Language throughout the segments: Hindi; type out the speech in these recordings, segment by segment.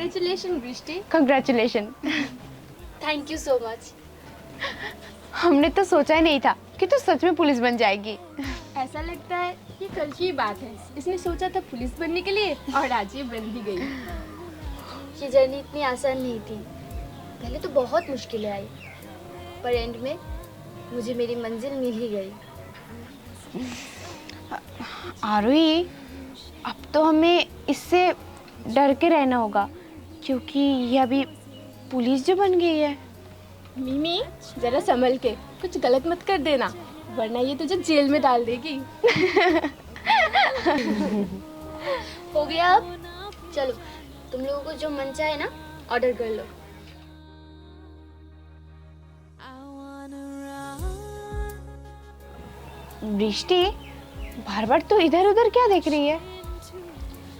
Congratulations दृष्टि। Congratulation. Thank you so much. हमने तो सोचा ही नहीं था कि तू सच में पुलिस बन जाएगी। ऐसा लगता है ये कल की बात है। इसने सोचा था पुलिस बनने के लिए और आज ये बन भी गई। ये जर्नी इतनी आसान नहीं थी। पहले तो बहुत मुश्किलें आई, पर एंड में मुझे मेरी मंजिल मिल ही गई। आरुई, अब तो हमें इससे डर के रहना होगा क्योंकि ये अभी पुलिस जो बन गई है। मिमी जरा संभल के, कुछ गलत मत कर देना वरना ये तुझे जेल में डाल देगी। हो गया अब? चलो तुम लोगों को जो मन चाहे ना ऑर्डर कर लो। दृष्टि, बार बार तो इधर उधर क्या देख रही है?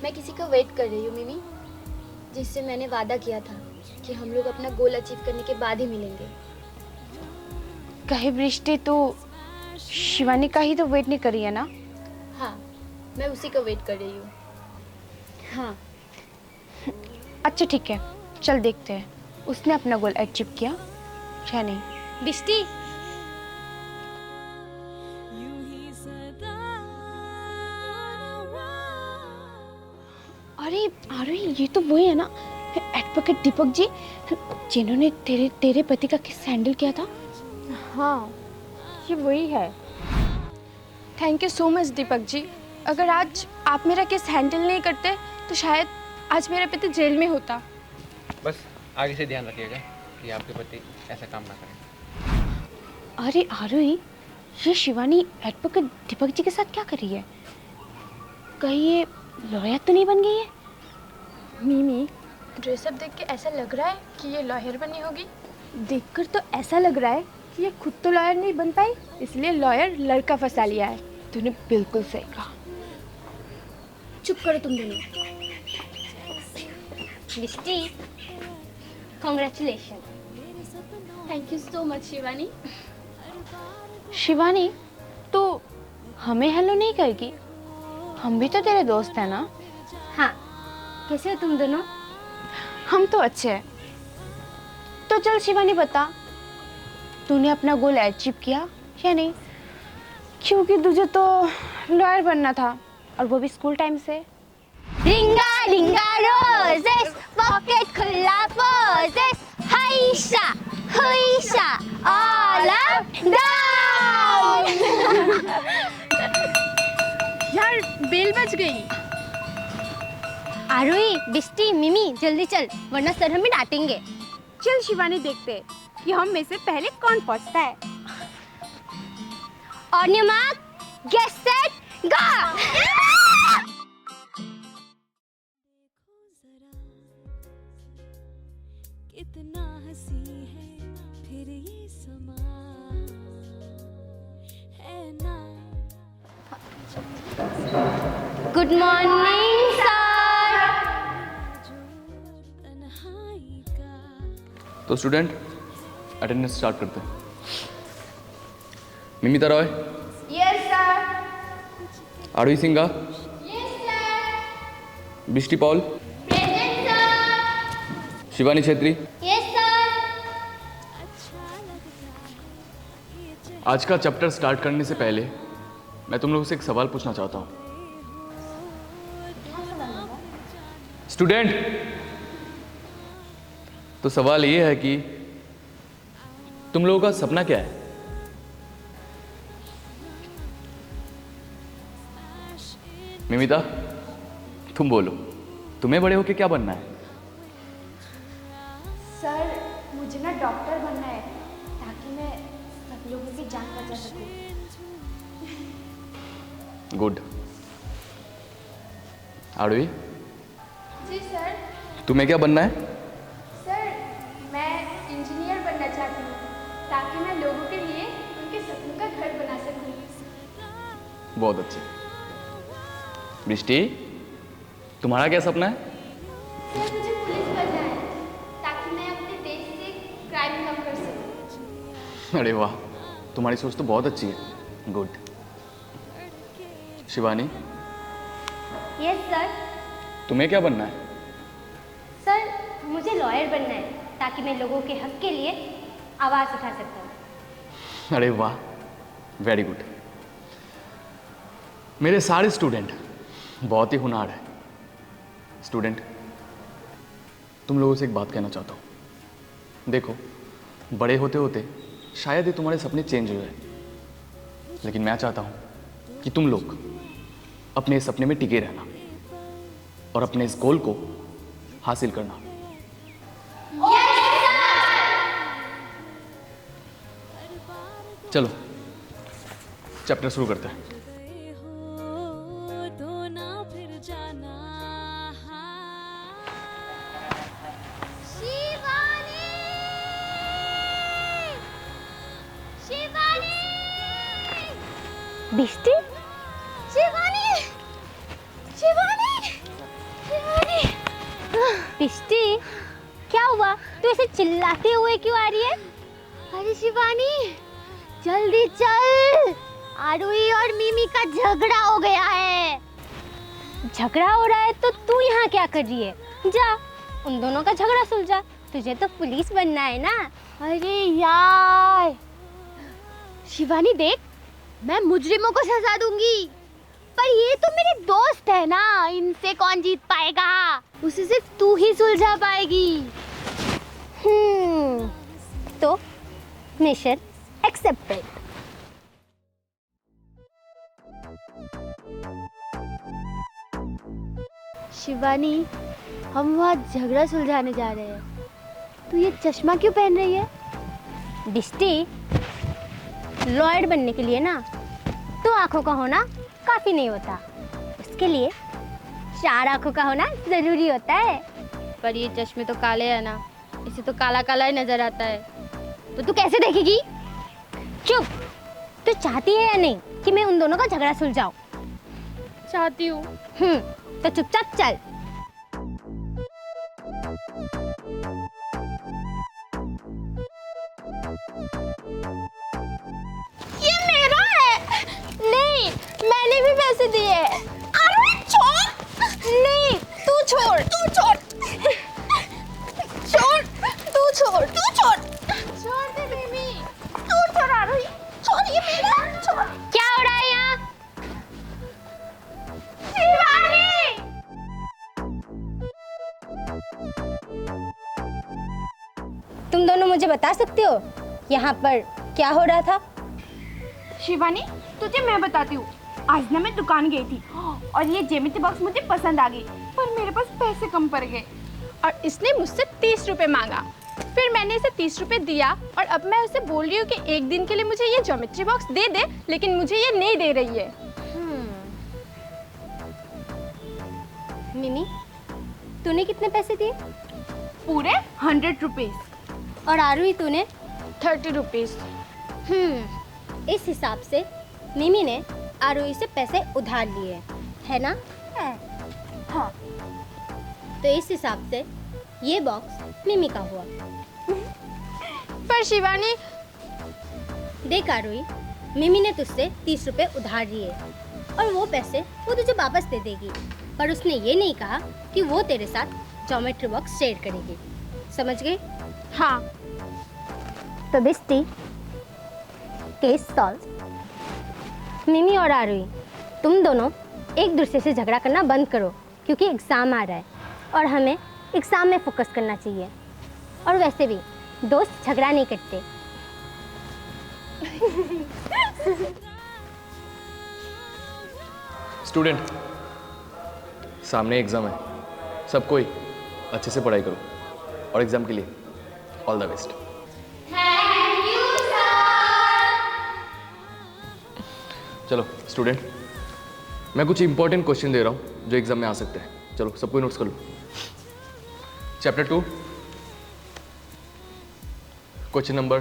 मैं किसी का वेट कर रही हूँ मिमी, जिससे मैंने वादा किया था कि हम लोग अपना गोल अचीव करने के बाद ही मिलेंगे। कहे दृष्टि, तो शिवानी का ही तो वेट नहीं कर रही है ना? हाँ, मैं उसी का वेट कर रही हूँ। हाँ, अच्छा ठीक है, चल देखते हैं उसने अपना गोल अचीव किया या नहीं। दृष्टि, अरे अरे ये तो वही है ना, एडवोकेट दीपक जी, जिन्होंने तेरे पति का केस हैंडल किया था। हाँ ये वही है। Thank you so much Deepak ji. अगर आज आप मेरा केस हैंडल नहीं करते तो शायद आज मेरा पति जेल में होता। बस आगे से ध्यान रखिएगा कि आपके पति ऐसा काम ना करें। अरे आरुई, ये शिवानी एडवोकेट दीपक जी के साथ क्या कर रही है? कहीं ये लॉयर तो नहीं बन गई है? मिमी, ड्रेसअप देख के ऐसा लग रहा है कि ये लॉयर बनी होगी। देखकर तो ऐसा लग रहा है कि ये खुद तो लॉयर नहीं बन पाई, इसलिए लॉयर लड़का फंसा लिया है। तूने बिल्कुल सही कहा। चुप करो तुम दोनों। दृष्टि, congratulation. Thank you so much Shivani. Shivani, तो हमें हेलो नहीं कहेगी? हम भी तो तेरे दोस्त हैं ना? हाँ, कैसे हो तुम दोनों? हम तो अच्छे हैं। तो चल शिवानी, बता तूने अपना गोल अचीव किया या नहीं? क्योंकि तुझे तो लॉयर बनना था और वो भी स्कूल टाइम से। रिंगा रिंगा रोजेस, पॉकेट खुला पोजेस, हाइशा हुईशा ऑल अप डाउन। यार बेल बज गई। आरुई, दृष्टि, मिमी जल्दी चल वरना सर हमें डांटेंगे। चल शिवानी, देखते कि हम में से पहले कौन पहुंचता है। On your mark, get set, go. कितना हंसी है फिर ये समा है ना। Good morning sir. तन्हाई का तो स्टूडेंट अटेंडेंस स्टार्ट करते हैं। Mimita Roy, yes sir. आरुई Singha, yes sir. Bishti Paul, present sir. Shivani Chhetri. Yes sir. आज का चैप्टर स्टार्ट करने से पहले मैं तुम लोगों से एक सवाल पूछना चाहता हूँ। स्टूडेंट, तो सवाल ये है कि तुम लोगों का सपना क्या है? मिमिता, तुम बोलो, तुम्हें बड़े होके क्या बनना है? सर मुझे ना डॉक्टर बनना है ताकि मैं सब लोगों की जान बचा सकूं। गुड। आरुई, जी सर। तुम्हें क्या बनना है? सर मैं इंजीनियर बनना चाहती हूँ ताकि मैं लोगों के लिए उनके सपनों का घर बना सकूं। बहुत अच्छे। बिष्टी, तुम्हारा क्या सपना है? सर मुझे पुलिस बनना है ताकि मैं अपने देश से क्राइम कम कर सकूं। अरे वाह, तुम्हारी सोच तो बहुत अच्छी है। गुड। Shivani, yes sir. तुम्हें क्या बनना है? सर मुझे लॉयर बनना है ताकि मैं लोगों के हक के लिए आवाज़ उठा सकूं। अरे वाह, वेरी गुड। मेरे सारे स्टूडेंट बहुत ही होनहार है। स्टूडेंट, तुम लोगों से एक बात कहना चाहता हूँ। देखो, बड़े होते होते शायद ही तुम्हारे सपने चेंज हुए, लेकिन मैं चाहता हूँ कि तुम लोग अपने इस सपने में टिके रहना और अपने इस गोल को हासिल करना। चलो चैप्टर शुरू करते हैं। तो ना फिर जाना। शिवानी! शिवानी! बिस्टी? शिवानी! शिवानी! शिवानी! बिस्टी, क्या हुआ? तू ऐसे चिल्लाते हुए क्यों आ रही है? अरे शिवानी, जल्दी चल, आरुई और मिमी का झगड़ा हो गया है। झगड़ा हो रहा है तो तू यहाँ क्या कर रही है? जा, उन दोनों का झगड़ा सुलझा। तुझे तो पुलिस बनना है ना। अरे यार शिवानी, देख, मैं मुजरिमों को सजा दूंगी, पर ये तो मेरे दोस्त है ना, इनसे कौन जीत पाएगा? उसे सिर्फ तू ही सुलझा पाएगी। तो मिशन एक्सेप्टेड। शिवानी, हम वहाँ झगड़ा सुलझाने जा रहे हैं। तू ये चश्मा क्यों पहन रही है? बिस्टी, लॉयर बनने के लिए ना तो आंखों का होना काफी नहीं होता, उसके लिए 4 आंखों का होना जरूरी होता है। पर ये चश्मे तो काले है ना, इसे तो काला काला ही नजर आता है, तो तू कैसे देखेगी? चुप। तू चाहती है या नहीं कि मैं उन दोनों का झगड़ा सुलझाऊं? चाहती हूँ। तो चुपचाप चल। ये मेरा है। नहीं, मैंने भी पैसे दिए। अरे छोड़। नहीं, तू छोड़। तू छोड़। छोड़। तू छोड़। तू छोड़। छोड़ दे बेबी। तू छोड़ आरुई। छोड़, ये मेरा। छोड़। क्या हो रहा है यहाँ? शिवानी! तुम दोनों मुझे बता सकते हो यहाँ पर क्या हो रहा था? शिवानी, तुझे मैं बताती हूँ। आज ना मैं दुकान गई थी और ये ज्योमेट्री बॉक्स मुझे पसंद आ गई, पर मेरे पास पैसे कम पड़ गए और इसने मुझसे 30 रुपए मांगा। फिर मैंने इसे 30 रुपए दिया और अब मैं उसे बोल रही हूँ कि एक दिन के लिए मुझे ये ज्योमेट्री बॉक्स दे दे, लेकिन मुझे ये नहीं दे रही है। मिमी, तूने कितने पैसे दिए? पूरे 100 रुपीज। और आरुई, तूने? 30 रुपीज। इस हिसाब से मिमी ने आरुई से पैसे उधार लिए, है ना? हाँ। तो इस हिसाब से ये बॉक्स मिमी का हुआ। पर शिवानी, देख आरुई, मिमी ने तुझसे 30 रुपए उधार लिए और वो पैसे वो तुझे वापस दे देगी, पर उसने ये नहीं कहा कि वो तेरे साथ ज्योमेट्री बॉक्स शेयर करेगी। समझ गई? हाँ। तो बिस्टी, केस सॉल्व। मिमी और आरुई, तुम दोनों एक दूसरे से झगड़ा करना बंद करो, क्योंकि एग्ज़ाम आ रहा है और हमें एग्ज़ाम में फोकस करना चाहिए। और वैसे भी दोस्त झगड़ा नहीं करते। स्टूडेंट, सामने एग्ज़ाम है, सब कोई अच्छे से पढ़ाई करो और एग्ज़ाम के लिए ऑल द बेस्ट। चलो स्टूडेंट, मैं कुछ इंपॉर्टेंट क्वेश्चन दे रहा हूँ जो एग्जाम में आ सकते हैं। चलो सब कोई नोट्स कर लो। Chapter 2, question number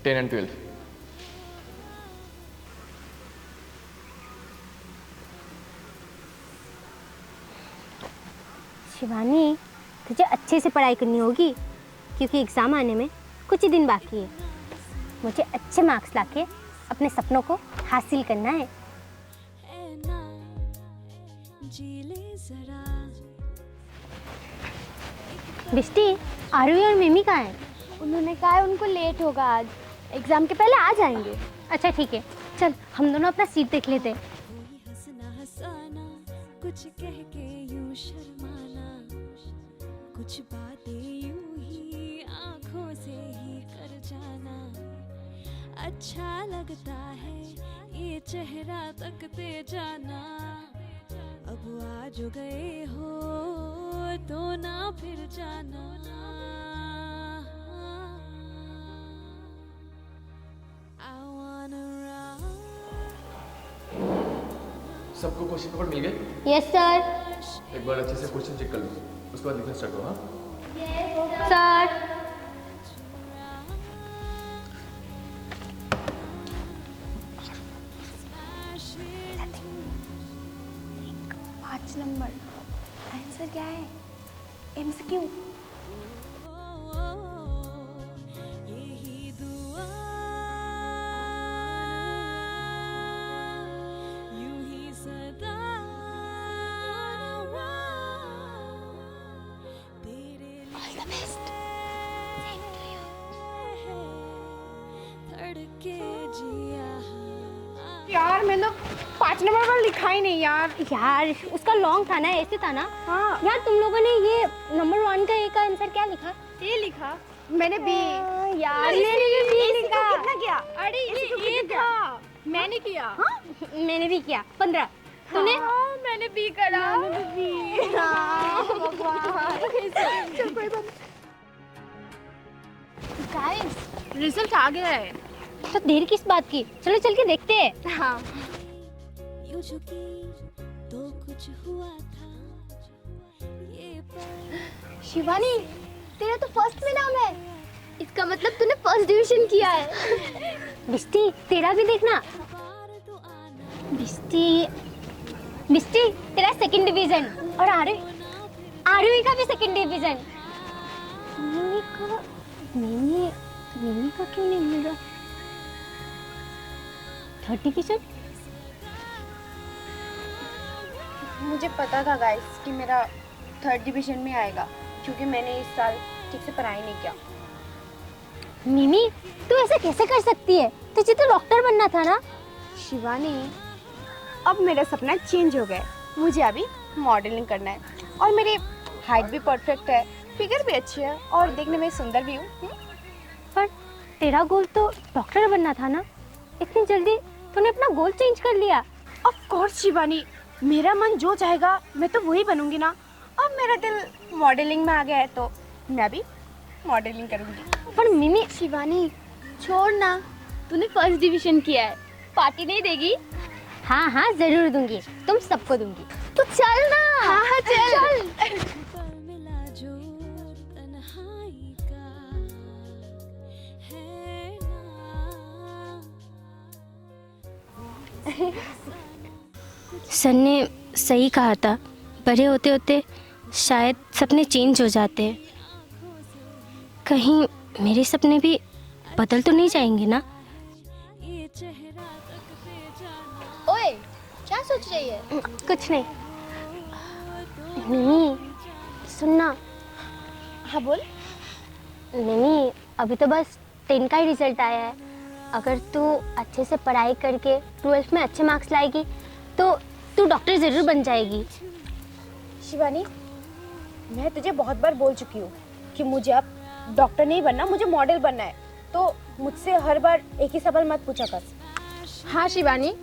10 and 12। Shivani, तुझे अच्छे से पढ़ाई करनी होगी, क्योंकि एग्ज़ाम आने में कुछ ही दिन बाकी है। मुझे अच्छे मार्क्स लाके अपने सपनों को हासिल करना है। ऐ ना जी ले जरा, एक बिस्टी, आरवी और मिमी कहाँ है? उन्होंने कहा है उनको लेट होगा आज, एग्जाम के पहले आ जाएंगे। अच्छा ठीक है, चल हम दोनों अपना सीट देख लेते हैं। कोई हंसना हंसाना, कुछ कह के यूं शर्माना, कुछ बातें यूं ही आंखों से ही कर जाना। अच्छा लगता है ये चेहरा तकते जाना, अब आ जो गए हो तो ना फिर जाना। I wanna run. सबको क्वेश्चन पेपर मिल गए? Yes sir. एक बार अच्छे से क्वेश्चन चेक कर लो, उसके बाद लिखना स्टार्ट करो। हाँ, सर। 5 नंबर आंसर क्या है? MCQ। यही दुआ यूं ही सदा तेरे ऑल द बेस्ट। धड़के जिया। यार मैंने 5 नंबर पर लिखा ही नहीं यार। यार उसका लॉन्ग था ना, ऐसे था ना। हाँ यार तुम लोगों ने ये नंबर 1 का ए का आंसर क्या लिखा? ये लिखा मैंने B। यार मैंने भी B लिखा। लिखा। कितना किया? अरे ये था, मैंने किया। हाँ मैंने भी किया 15। तूने? मैंने B करा। मैंने भी B। हाँ भगवान। चल कोई बात। गाइस रिजल्ट आ गया है। तो देर किस बात की, चलो चल के देखते हैं। हाँ यूं झुकी तो कुछ हुआ था ये पर। शिवानी, तेरा तो फर्स्ट में नाम है, इसका मतलब तूने फर्स्ट डिवीजन किया है। बिस्टी तेरा भी देखना। बार तो आना बिस्टी बिस्टी तेरा सेकंड डिवीजन, और आरवी का भी सेकंड डिवीजन। मिमी का क्यों नहीं मिल रहा? Third division. मुझे पता था गाइस कि मेरा 3rd डिवीजन में आएगा, क्योंकि मैंने इस साल ठीक से पढ़ाई नहीं किया। मिमी तू ऐसा कैसे कर सकती है? तुझे तो डॉक्टर बनना था ना। शिवानी, अब मेरा सपना चेंज हो गया। मुझे अभी मॉडलिंग करना है, और मेरी हाइट भी परफेक्ट है, फिगर भी अच्छी है, और देखने में सुंदर भी हूँ। पर तेरा गोल तो डॉक्टर बनना था ना, इतनी जल्दी तूने अपना गोल चेंज कर लिया। ऑफ कोर्स शिवानी, मेरा मन जो चाहेगा मैं तो वही बनूंगी ना। अब मेरा दिल मॉडलिंग में आ गया है, तो मैं भी मॉडलिंग करूंगी। पर मिमी शिवानी छोड़ ना, तूने फर्स्ट डिवीजन किया है, पार्टी नहीं देगी? हाँ हाँ जरूर दूंगी, तुम सबको दूंगी। तो चल ना। हाँ चल। पर मिला जो तन्हाई का है ना। सर ने सही कहा था, बड़े होते होते शायद सपने चेंज हो जाते हैं। कहीं मेरे सपने भी बदल तो नहीं जाएंगे ना? ये चेहरा तकते जाना। ओए क्या सोच रही है? कुछ नहीं। मिमी सुनना। हाँ बोल। मिमी अभी तो बस 10 का ही रिजल्ट आया है। अगर तू अच्छे से पढ़ाई करके 12th में अच्छे मार्क्स लाएगी तो तू डॉक्टर ज़रूर बन जाएगी। शिवानी, मैं तुझे बहुत बार बोल चुकी हूँ कि मुझे अब डॉक्टर नहीं बनना, मुझे मॉडल बनना है। तो मुझसे हर बार एक ही सवाल मत पूछा कर। हाँ शिवानी,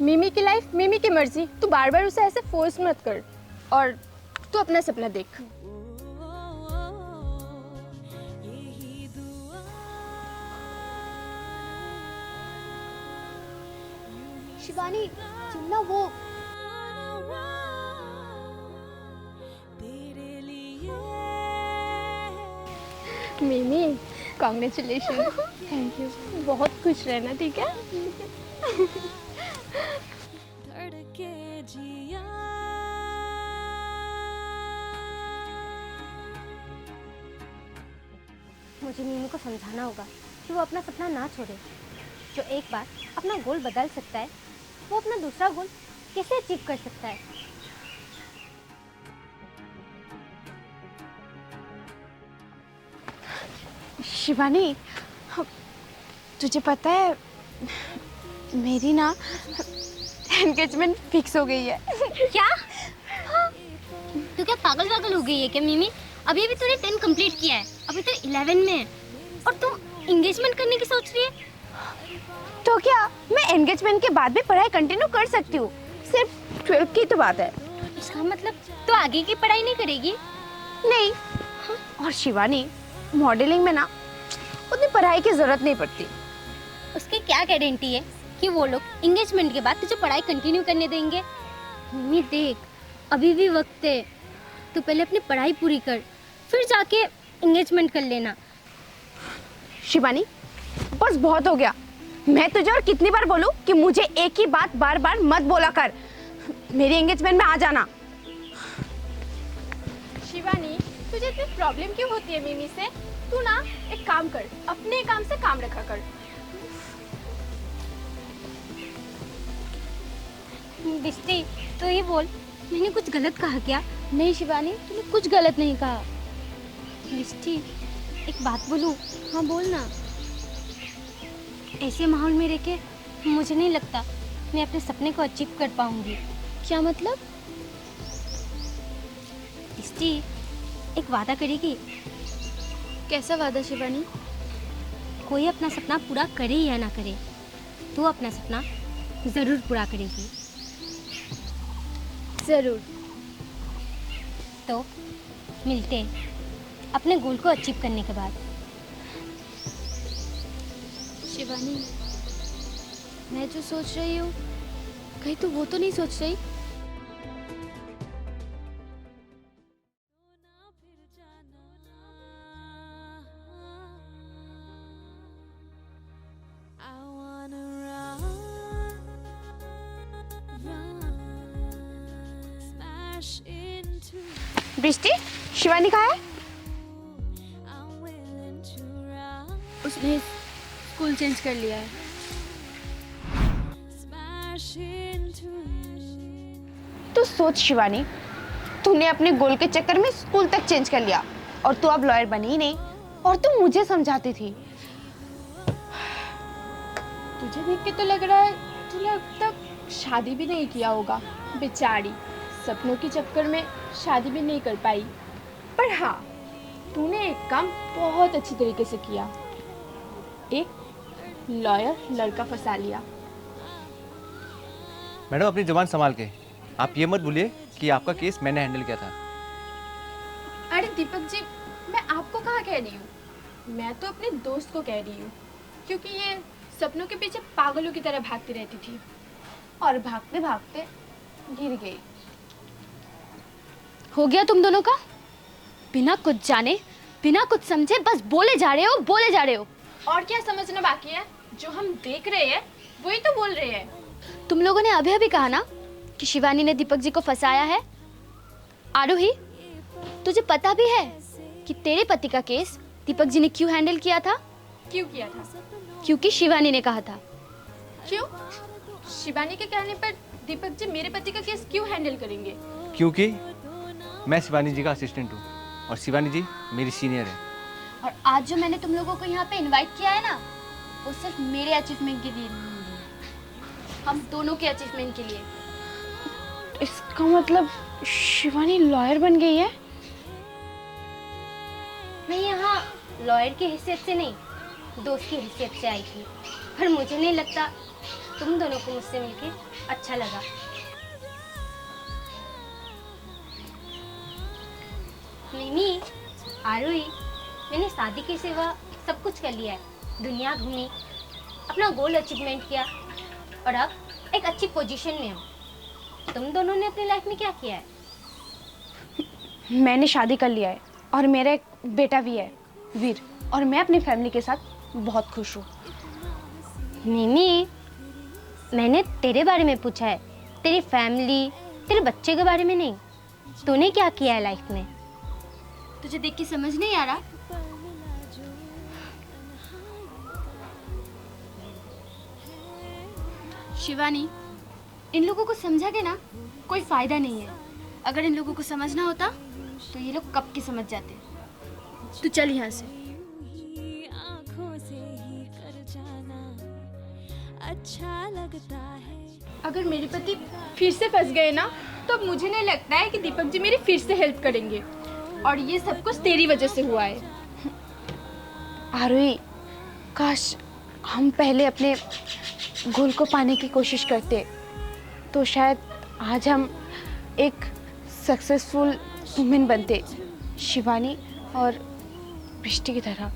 मिमी की लाइफ मिमी की मर्जी, तू बार बार उसे ऐसे फोर्स मत कर, और तू अपना सपना देख। यही दुआ शिवानी सुनना, वो तेरे लिए। मिमी कॉन्ग्रेचुलेशन। थैंक यू, बहुत खुश रहना, ठीक है? धड़के जिया। मुझे मीनू को समझाना होगा कि वो अपना सपना ना छोड़े। जो एक बार अपना गोल बदल सकता है, वो अपना दूसरा गोल कैसे अचीव कर सकता है? शिवानी, तुझे पता है मेरी ना एंगेजमेंट फिक्स हो गई है। क्या? तू क्या पागल वागल हो गई है क्या मिमी? अभी अभी तूने 10 कंप्लीट किया है, अभी तो 11 में है और तुम एंगेजमेंट करने की सोच रही है? तो क्या मैं एंगेजमेंट के बाद भी पढ़ाई कंटिन्यू कर सकती हूँ, सिर्फ 12 की तो बात है। इसका मतलब तो आगे की पढ़ाई नहीं करेगी? नहीं। और शिवानी, मॉडलिंग में ना उतनी पढ़ाई की जरूरत नहीं पड़ती। उसकी क्या गारंटी है कि वो लोग एंगेजमेंट के बाद तुझे पढ़ाई कंटिन्यू करने देंगे? मम्मी देख, अभी भी वक्त है, तू पहले अपनी पढ़ाई पूरी कर, फिर जाके एंगेजमेंट कर लेना। शिवानी, बस बहुत हो गया। मैं तुझे और कितनी बार बोलूं कि मुझे एक ही बात बार बार मत बोला कर। मेरी एंगेजमेंट में आ जाना। शिवानी, तुझे इतनी प्रॉब्लम क्यों होती है मिमी से? तू ना एक काम कर, अपने काम से काम रखा कर। बिस्टी, तो ये बोल, मैंने कुछ गलत कहा क्या? नहीं शिवानी, तूने कुछ गलत नहीं कहा। बिस्टी, एक बात बोलूं? हाँ बोल ना। ऐसे माहौल में रह के मुझे नहीं लगता मैं अपने सपने को अचीव कर पाऊंगी। क्या मतलब? बिस्टी, एक वादा करेगी? कैसा वादा शिवानी? कोई अपना सपना पूरा करे या ना करे, तू अपना सपना ज़रूर पूरा करेगी। जरूर। तो मिलते हैं अपने गोल को अचीव करने के बाद। शिवानी, मैं जो सोच रही हूँ कहीं तो वो तो नहीं सोच रही? I wanna run, smash into. बृष्टि, Shivani कहाँ है? I'm willing to run, उसने स्कूल चेंज कर लिया है। smash into you. तू सोच शिवानी, तूने अपने गोल के चक्कर में स्कूल तक चेंज कर लिया और तू अब लॉयर बनी ही नहीं, और तू मुझे समझाती थी। तुझे देख के तो लग रहा है तूने अब तक शादी भी नहीं किया होगा। बेचारी, सपनों के चक्कर में शादी भी नहीं कर पाई। पर हाँ, तूने एक काम बहुत अच्छी तरीके से किया, एक लॉयर लड़का फंसा लिया। मैडम अपनी ज़बान संभाल के, आप ये मत भूलिए कि आपका केस मैंने हैंडल किया था। अरे दीपक जी, मैं आपको कहाँ कह रही हूँ, मैं तो अपने दोस्त को कह रही हूँ, क्योंकि ये सपनों के पीछे पागलों की तरह भागती रहती थी और भागते भागते गिर गई। हो गया तुम दोनों का? बिना कुछ जाने, बिना कुछ समझे बस बोले जा रहे हो, बोले जा रहे हो। और क्या समझना बाकी है? जो हम देख रहे हैं वही तो बोल रहे हैं। तुम लोगों ने अभी अभी कहा ना कि शिवानी ने दीपक जी को फंसाया है। आरोही, तुझे पता भी है कि तेरे पति का केस दीपक जी ने क्यों हैंडल किया था? क्यों किया था? क्योंकि शिवानी ने कहा था। क्यों? शिवानी के कहने पर दीपक जी मेरे पति का केस क्यों हैंडल करेंगे? क्योंकि मैं शिवानी जी का असिस्टेंट हूँ और शिवानी जी मेरी सीनियर है। और आज जो मैंने तुम लोगों को यहाँ पे इनवाइट किया है ना, वो सिर्फ मेरे अचीवमेंट के लिए नहीं, हम दोनों के अचीवमेंट के लिए। इसका मतलब शिवानी लॉयर बन गई है? मैं यहाँ लॉयर की हैसियत से नहीं, दोस्त की हैसियत से आई थी। पर मुझे नहीं लगता तुम दोनों को मुझसे मिलके अच्छा लगा। मिमी, आरोही, मैंने शादी के सिवा सब कुछ कर लिया है। दुनिया घूमी, अपना गोल अचीवमेंट किया और अब एक अच्छी पोजीशन में हूँ। तुम दोनों ने अपनी लाइफ में क्या किया है? मैंने शादी कर लिया है और मेरा एक बेटा भी है, वीर, और मैं अपनी फैमिली के साथ बहुत खुश हूँ। मिमी, मैंने तेरे बारे में पूछा है, तेरी फैमिली, तेरे बच्चे के बारे में नहीं। तूने क्या किया है लाइफ में? तुझे देख के समझ नहीं आ रहा? शिवानी, इन लोगों को समझा के ना कोई फायदा नहीं है। अगर इन लोगों को समझना होता तो ये लोग कब के समझ जाते। तू चल यहाँ से। अच्छा लगता है। अगर मेरे पति फिर से फंस गए ना, तो अब मुझे नहीं लगता है कि दीपक जी मेरी फिर से हेल्प करेंगे। और ये सब कुछ तेरी वजह से हुआ है। आरोही, काश हम पहले अपने गोल को पाने की कोशिश करते, तो शायद आज हम एक सक्सेसफुल वुमेन बनते, शिवानी और पृष्टि की तरह।